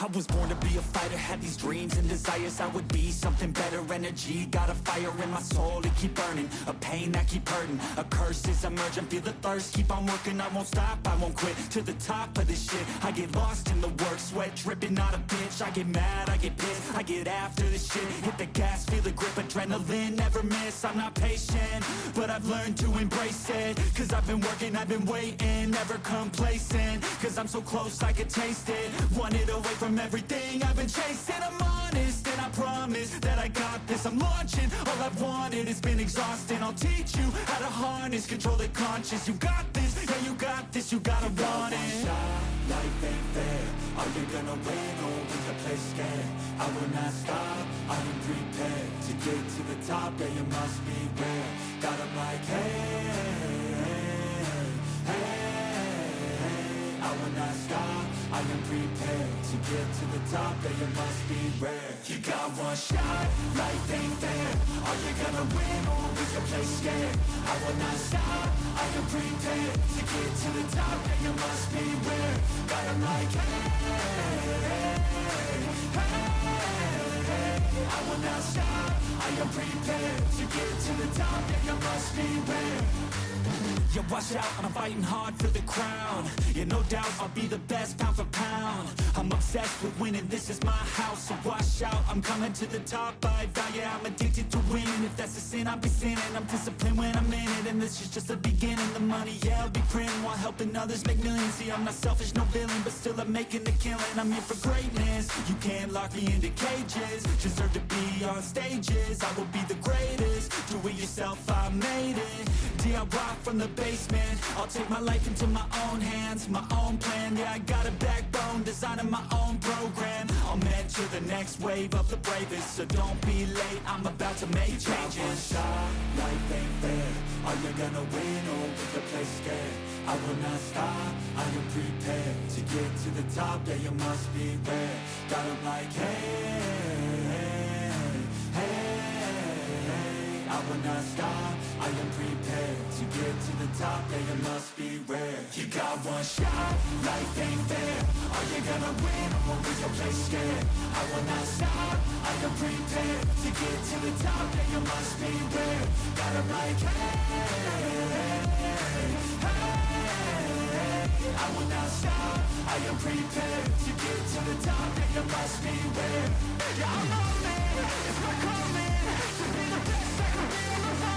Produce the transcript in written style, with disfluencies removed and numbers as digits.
I was born to be a fighter, had these dreams and desires. I would be something better, energy, got a fire in my soul to keep burning, a pain that keep hurting, a curse is emerging, feel the thirst, keep on working, I won't stop, I won't quit, to the top of this shit, I get lost in the work, sweat dripping, not a bitch, I get mad, I get pissed, I get after this shit, hit the gas, feel the grip, adrenaline, never miss, I'm not patient, but I've learned to embrace it, cause I've been working, I've been waiting, never complacent, cause I'm so close I could taste it, wanted away from everything I've been chasing. I'm honest and I promise that I got this. I'm launching, all I've wanted has been exhausting. I'll teach you how to harness, control the conscious. You got this, yeah you got this, you gotta want it. Shot, life ain't fair. Are you gonna win or will you play scared? I will not stop, I am prepared to get to the top, yeah you must beware. Got 'em like hey, I will not stop, I am prepared to get to the top, yeah you must be rare. You got one shot, life ain't fair. Are you gonna win or will you play scared? I will not stop, I am prepared to get to the top, yeah you must be rare. Got 'em like hey, I will not stop, I am prepared to get to the top, yeah you must be rare. Yeah, watch out, I'm fighting hard for the crown. Yeah, no doubt, I'll be the best pound for pound. I'm obsessed with winning, this is my house. So watch out, I'm coming to the top. I vow, yeah, I'm addicted to winning. If that's a sin, I'll be sinning. I'm disciplined when I'm in it, and this is just the beginning. The money, yeah, I'll be printing while helping others make millions. See, I'm not selfish, no villain, but still I'm making a killing. I'm here for greatness, you can't lock me into cages. Deserve to be on stages, I will be the greatest. Do it yourself, I made it. DIY from the basement, I'll take my life into my own hands, my own plan, yeah I got a backbone, designing my own program, I'll mentor the next wave of the bravest, so don't be late, I'm about to make changes. One shot, life ain't fair, are you gonna win or will you play scared? I will not stop, I am prepared to get to the top, yeah you must be rare, got 'em like hey, I will not stop, I am prepared to get to the top, yeah you must be rare. You got one shot, life ain't fair. Are you gonna win or will you play scared? I will not stop, I am prepared to get to the top, yeah you must be rare. Got 'em like I will not stop, I am prepared to get to the top, yeah you must be rare. Yeah, I'm on it, it's my calling, to be the best I can be on the top.